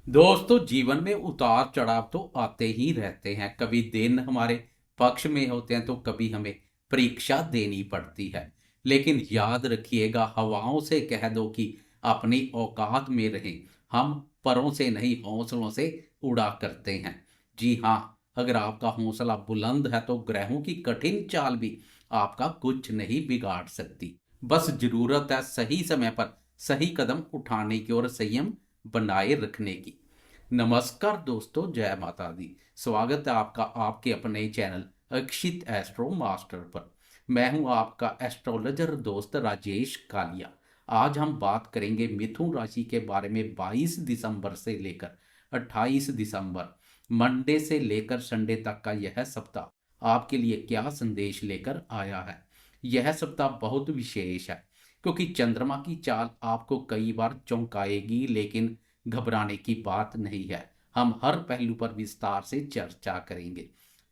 दोस्तों, जीवन में उतार चढ़ाव तो आते ही रहते हैं। कभी दिन हमारे पक्ष में होते हैं तो कभी हमें परीक्षा देनी पड़ती है। लेकिन याद रखिएगा, हवाओं से कह दो कि अपनी औकात में रहें। हम परों से नहीं, हौसलों से उड़ा करते हैं। जी हाँ, अगर आपका हौसला बुलंद है तो ग्रहों की कठिन चाल भी आपका कुछ नहीं बिगाड़ सकती। बस जरूरत है सही समय पर सही कदम उठाने की और संयम बनाए रखने की। नमस्कार दोस्तों, जय माता दी। स्वागत है आपका आपके अपने चैनल अक्षित एस्ट्रो मास्टर पर। मैं हूं आपका एस्ट्रोलॉजर दोस्त राजेश कालिया। आज हम बात करेंगे मिथुन राशि के बारे में। 22 दिसंबर से लेकर 28 दिसंबर, मंडे से लेकर संडे तक का यह सप्ताह आपके लिए क्या संदेश लेकर आया है। यह सप्ताह बहुत विशेष है क्योंकि चंद्रमा की चाल आपको कई बार चौंकाएगी, लेकिन घबराने की बात नहीं है। हम हर पहलू पर विस्तार से चर्चा करेंगे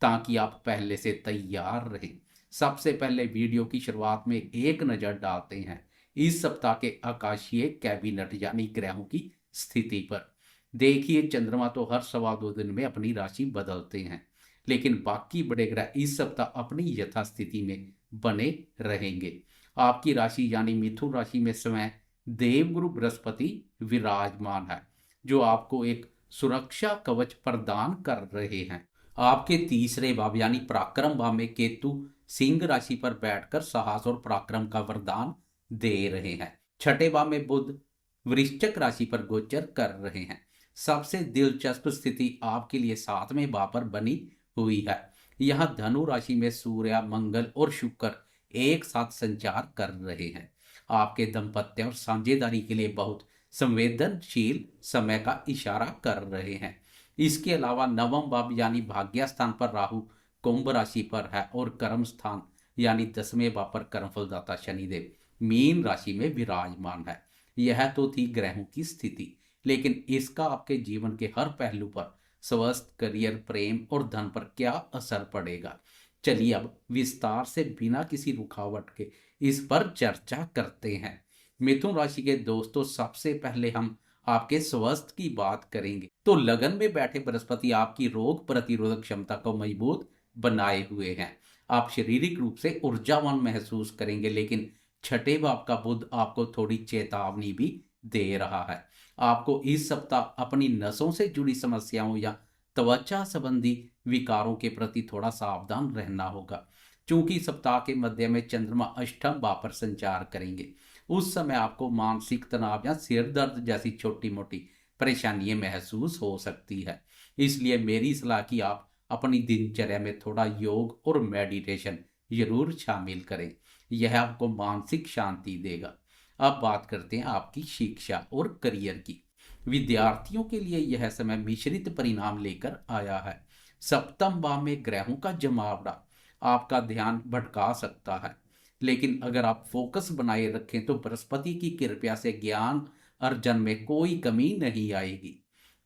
ताकि आप पहले से तैयार रहें। सबसे पहले वीडियो की शुरुआत में एक नज़र डालते हैं इस सप्ताह के आकाशीय कैबिनेट यानी ग्रहों की स्थिति पर। देखिए, चंद्रमा तो हर सवा दो दिन में अपनी राशि बदलते हैं, लेकिन बाकी बड़े ग्रह इस सप्ताह अपनी यथास्थिति में बने रहेंगे। आपकी राशि यानी मिथुन राशि में स्वयं देवगुरु बृहस्पति विराजमान है, जो आपको एक सुरक्षा कवच प्रदान कर रहे हैं। आपके तीसरे भाव यानी पराक्रम भाव में केतु सिंह राशि पर बैठकर साहस और पराक्रम का वरदान दे रहे हैं। छठे भाव में बुध वृश्चिक राशि पर गोचर कर रहे हैं। सबसे दिलचस्प स्थिति आपके लिए सातवें भाव पर बनी हुई है। यहाँ धनु राशि में सूर्य, मंगल और शुक्र एक साथ संचार कर रहे हैं। आपके दाम्पत्य और साझेदारी के लिए बहुत संवेदनशील समय का इशारा कर रहे हैं। इसके अलावा नवम भाव यानी भाग्य स्थान पर राहु कुंभ राशि पर है और कर्म स्थान यानी 10वें भाव पर कर्मफलदाता शनिदेव मीन राशि में विराजमान है। यह तो थी ग्रहों की स्थिति, लेकिन इसका आपके जीवन के हर पहलू पर, स्वास्थ्य, करियर, प्रेम और धन पर क्या असर पड़ेगा। चलिए अब विस्तार से बिना किसी रुकावट के इस पर चर्चा करते हैं। मिथुन राशि के दोस्तों, सबसे पहले हम आपके स्वास्थ्य की बात करेंगे। तो लगन में बैठे बृहस्पति आपकी रोग प्रतिरोधक क्षमता को मजबूत बनाए हुए हैं। आप शारीरिक रूप से ऊर्जावान महसूस करेंगे, लेकिन छठे भाव का बुध आपको थोड़ी चेतावनी भी दे रहा है। आपको इस सप्ताह अपनी नसों से जुड़ी समस्याओं या त्वचा संबंधी विकारों के प्रति थोड़ा सावधान रहना होगा। चूंकि सप्ताह के मध्य में चंद्रमा अष्टम भाव पर संचार करेंगे, उस समय आपको मानसिक तनाव या सिर दर्द जैसी छोटी मोटी परेशानियां महसूस हो सकती है। इसलिए मेरी सलाह कि आप अपनी दिनचर्या में थोड़ा योग और मेडिटेशन जरूर शामिल करें। यह आपको मानसिक शांति देगा। अब बात करते हैं आपकी शिक्षा और करियर की। विद्यार्थियों के लिए यह समय मिश्रित परिणाम लेकर आया है। सप्तम भाव में ग्रहों का जमावड़ा आपका ध्यान भटका सकता है, लेकिन अगर आप फोकस बनाए रखें तो बृहस्पति की कृपा से ज्ञान अर्जन में कोई कमी नहीं आएगी।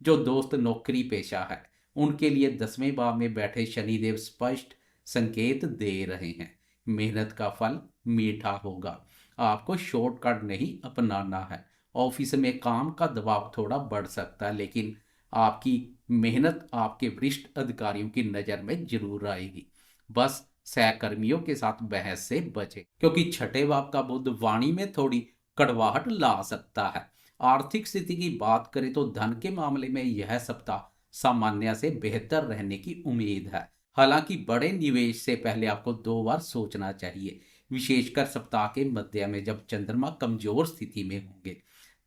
जो दोस्त नौकरी पेशा है, उनके लिए 10वें भाव में बैठे शनिदेव स्पष्ट संकेत दे रहे हैं। मेहनत का फल मीठा होगा। आपको शॉर्टकट नहीं अपनाना है। ऑफिस में काम का दबाव थोड़ा बढ़ सकता है, लेकिन आपकी मेहनत आपके वरिष्ठ अधिकारियों की नज़र में जरूर आएगी। बस सहकर्मियों के साथ बहस से बचे, क्योंकि छठे भाव का बुध वाणी में थोड़ी कड़वाहट ला सकता है। आर्थिक स्थिति की बात करें तो धन के मामले में यह सप्ताह सामान्य से बेहतर रहने की उम्मीद है। हालांकि बड़े निवेश से पहले आपको दो बार सोचना चाहिए, विशेषकर सप्ताह के मध्य में जब चंद्रमा कमजोर स्थिति में होंगे।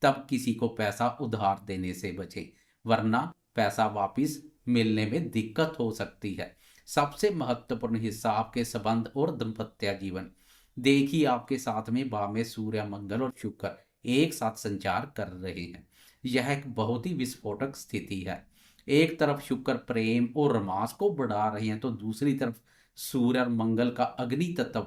तब किसी को पैसा उधार देने से बचें, वरना पैसा वापस मिलने में दिक्कत हो सकती है। सबसे महत्वपूर्ण हिस्सा आपके संबंध और दाम्पत्य जीवन। देखिए, आपके साथ में भाव में सूर्य, मंगल और शुक्र एक साथ संचार कर रहे हैं। यह एक बहुत ही विस्फोटक स्थिति है। एक तरफ शुक्र प्रेम और रोमांस को बढ़ा रहे हैं, तो दूसरी तरफ सूर्य और मंगल का अग्नि तत्व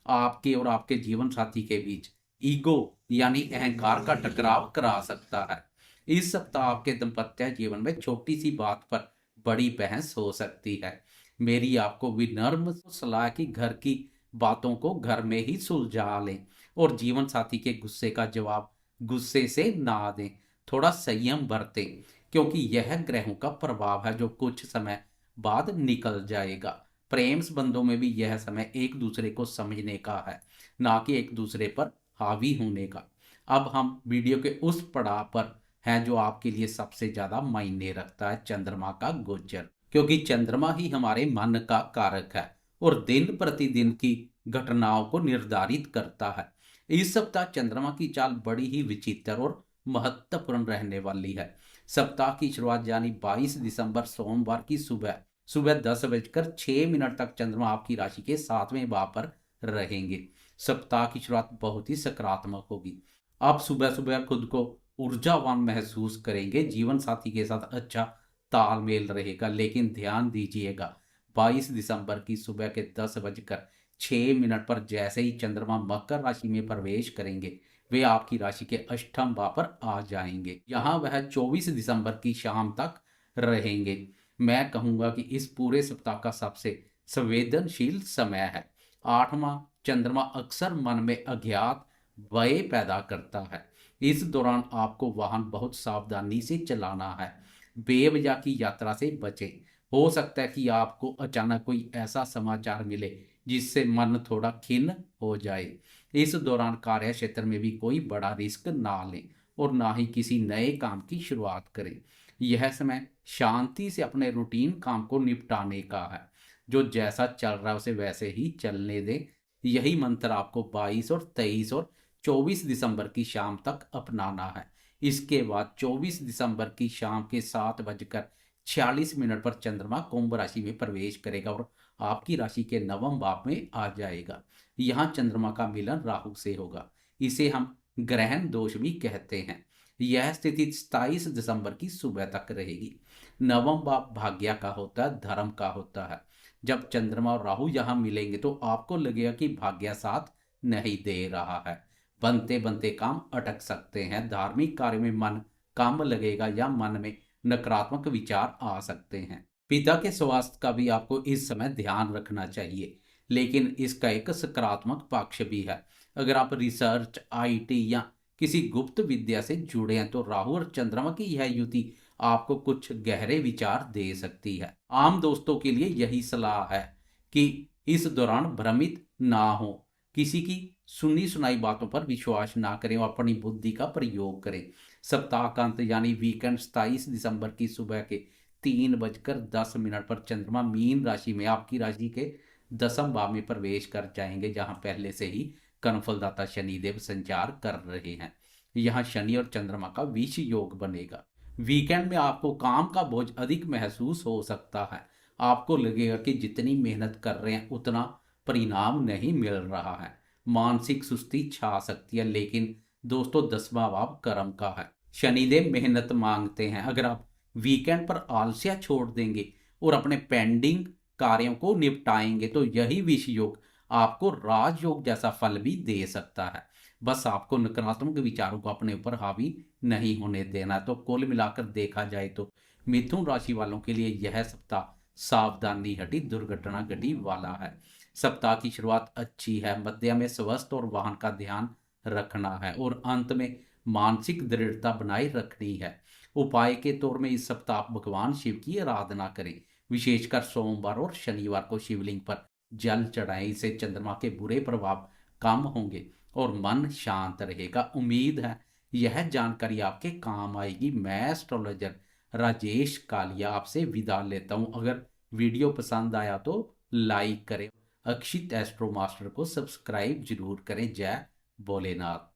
आपके और आपके जीवन साथी के बीच ईगो यानी अहंकार का टकराव करा सकता है। इस सप्ताह आपके दाम्पत्य जीवन में छोटी सी बात पर बड़ी बहस हो सकती है। मेरी आपको विनम्र सलाह कि घर की बातों को घर में ही सुलझा लें और जीवन साथी के गुस्से का जवाब गुस्से से ना दें। थोड़ा संयम बरतें। क्योंकि यह ग्रहों का प्रभाव है जो कुछ समय बाद निकल जाएगा। प्रेम संबंधों में भी यह समय एक दूसरे को समझने का है, ना कि एक दूसरे पर हावी होने का। अब हम वीडियो के उस पड़ाव पर हैं जो आपके लिए सबसे ज्यादा मायने रखता है, चंद्रमा का गोचर। क्योंकि चंद्रमा ही हमारे मन का कारक है और दिन प्रतिदिन की घटनाओं को निर्धारित करता है। इस सप्ताह चंद्रमा की चाल बड़ी ही विचित्र और महत्वपूर्ण रहने वाली है। सप्ताह की शुरुआत यानी 22 दिसंबर सोमवार की सुबह सुबह 10 बजकर 6 मिनट तक चंद्रमा आपकी राशि के 7वें भाव पर रहेंगे। सप्ताह की शुरुआत बहुत ही सकारात्मक होगी। आप सुबह सुबह खुद को ऊर्जावान महसूस करेंगे, जीवन साथी के साथ अच्छा तालमेल रहेगा। लेकिन ध्यान दीजिएगा, 22 दिसंबर की सुबह के 10 बजकर 6 मिनट पर जैसे ही चंद्रमा मकर राशि में प्रवेश करेंगे, वे आपकी राशि के अष्टम भाव पर आ जाएंगे। यहाँ वह 24 दिसंबर की शाम तक रहेंगे। मैं कहूँगा कि इस पूरे सप्ताह का सबसे संवेदनशील समय है। 8वां चंद्रमा अक्सर मन में अज्ञात भय पैदा करता है। इस दौरान आपको वाहन बहुत सावधानी से चलाना है। बेवजह की यात्रा से बचें। हो सकता है कि आपको अचानक कोई ऐसा समाचार मिले जिससे मन थोड़ा खिन्न हो जाए। इस दौरान कार्य क्षेत्र में भी कोई बड़ा रिस्क ना लें और ना ही किसी नए काम की शुरुआत करें। यह समय शांति से अपने रूटीन काम को निपटाने का है। जो जैसा चल रहा है उसे वैसे ही चलने दें। यही मंत्र आपको 22 और 23 और 24 दिसंबर की शाम तक अपनाना है। इसके बाद 24 दिसंबर की शाम के 7 बजकर 46 मिनट पर चंद्रमा कुंभ राशि में प्रवेश करेगा और आपकी राशि के नवम भाव में आ जाएगा। यहाँ चंद्रमा का मिलन राहु से होगा। इसे हम ग्रहण दोष भी कहते हैं। यह स्थिति 27 दिसंबर की सुबह तक रहेगी। नवम भाव भाग्य का होता है, धर्म का होता है। जब चंद्रमा और राहु यहाँ मिलेंगे तो आपको लगेगा कि भाग्य साथ नहीं दे रहा है। बनते बनते काम अटक सकते हैं। धार्मिक कार्य में मन कम लगेगा या मन में नकारात्मक विचार आ सकते हैं। पिता के स्वास्थ्य का भी आपको इस समय ध्यान रखना चाहिए, लेकिन इसका एक सकारात्मक पक्ष भी है। अगर आप रिसर्च, आईटी या किसी गुप्त विद्या से जुड़े हैं तो राहु और चंद्रमा की यह युति आपको कुछ गहरे विचार दे सकती है। आम दोस्तों के लिए यही सलाह है कि इस दौरान भ्रमित ना हो, किसी की सुनी सुनाई बातों पर विश्वास ना करें और अपनी बुद्धि का प्रयोग करें। सप्ताह का अंत यानी वीकेंड 27 दिसंबर की सुबह के 3 बजकर 10 मिनट पर चंद्रमा मीन राशि में आपकी राशि के 10वें भाव में प्रवेश कर जाएंगे, जहां पहले से ही कर्मफलदाता शनिदेव संचार कर रहे हैं। यहाँ शनि और चंद्रमा का विष योग बनेगा। वीकेंड में आपको काम का बोझ अधिक महसूस हो सकता है। आपको लगेगा कि जितनी मेहनत कर रहे हैं उतना परिणाम नहीं मिल रहा है। मानसिक सुस्ती छा सकती है। लेकिन दोस्तों, 10वां भाव कर्म का है। शनिदेव मेहनत मांगते हैं। अगर आप वीकेंड पर आलस्य छोड़ देंगे और अपने पेंडिंग कार्यों को निपटाएंगे तो यही विष योग आपको राजयोग जैसा फल भी दे सकता है। बस आपको नकारात्मक विचारों को अपने ऊपर हावी नहीं होने देना। तो कुल मिलाकर देखा जाए तो मिथुन राशि वालों के लिए यह सप्ताह सावधानी हटी दुर्घटना घटी वाला है। सप्ताह की शुरुआत अच्छी है। मध्य में स्वस्थ और वाहन का ध्यान रखना है और अंत में मानसिक दृढ़ता बनाए रखनी है। उपाय के तौर में इस सप्ताह आप भगवान शिव की आराधना करें। विशेषकर सोमवार और शनिवार को शिवलिंग पर जल चढ़ाएं। इससे चंद्रमा के बुरे प्रभाव कम होंगे और मन शांत रहेगा। उम्मीद है यह जानकारी आपके काम आएगी। मैं एस्ट्रोलॉजर राजेश कालिया आपसे विदा लेता हूं। अगर वीडियो पसंद आया तो लाइक करें। अक्षित एस्ट्रो मास्टर को सब्सक्राइब जरूर करें। जय भोलेनाथ।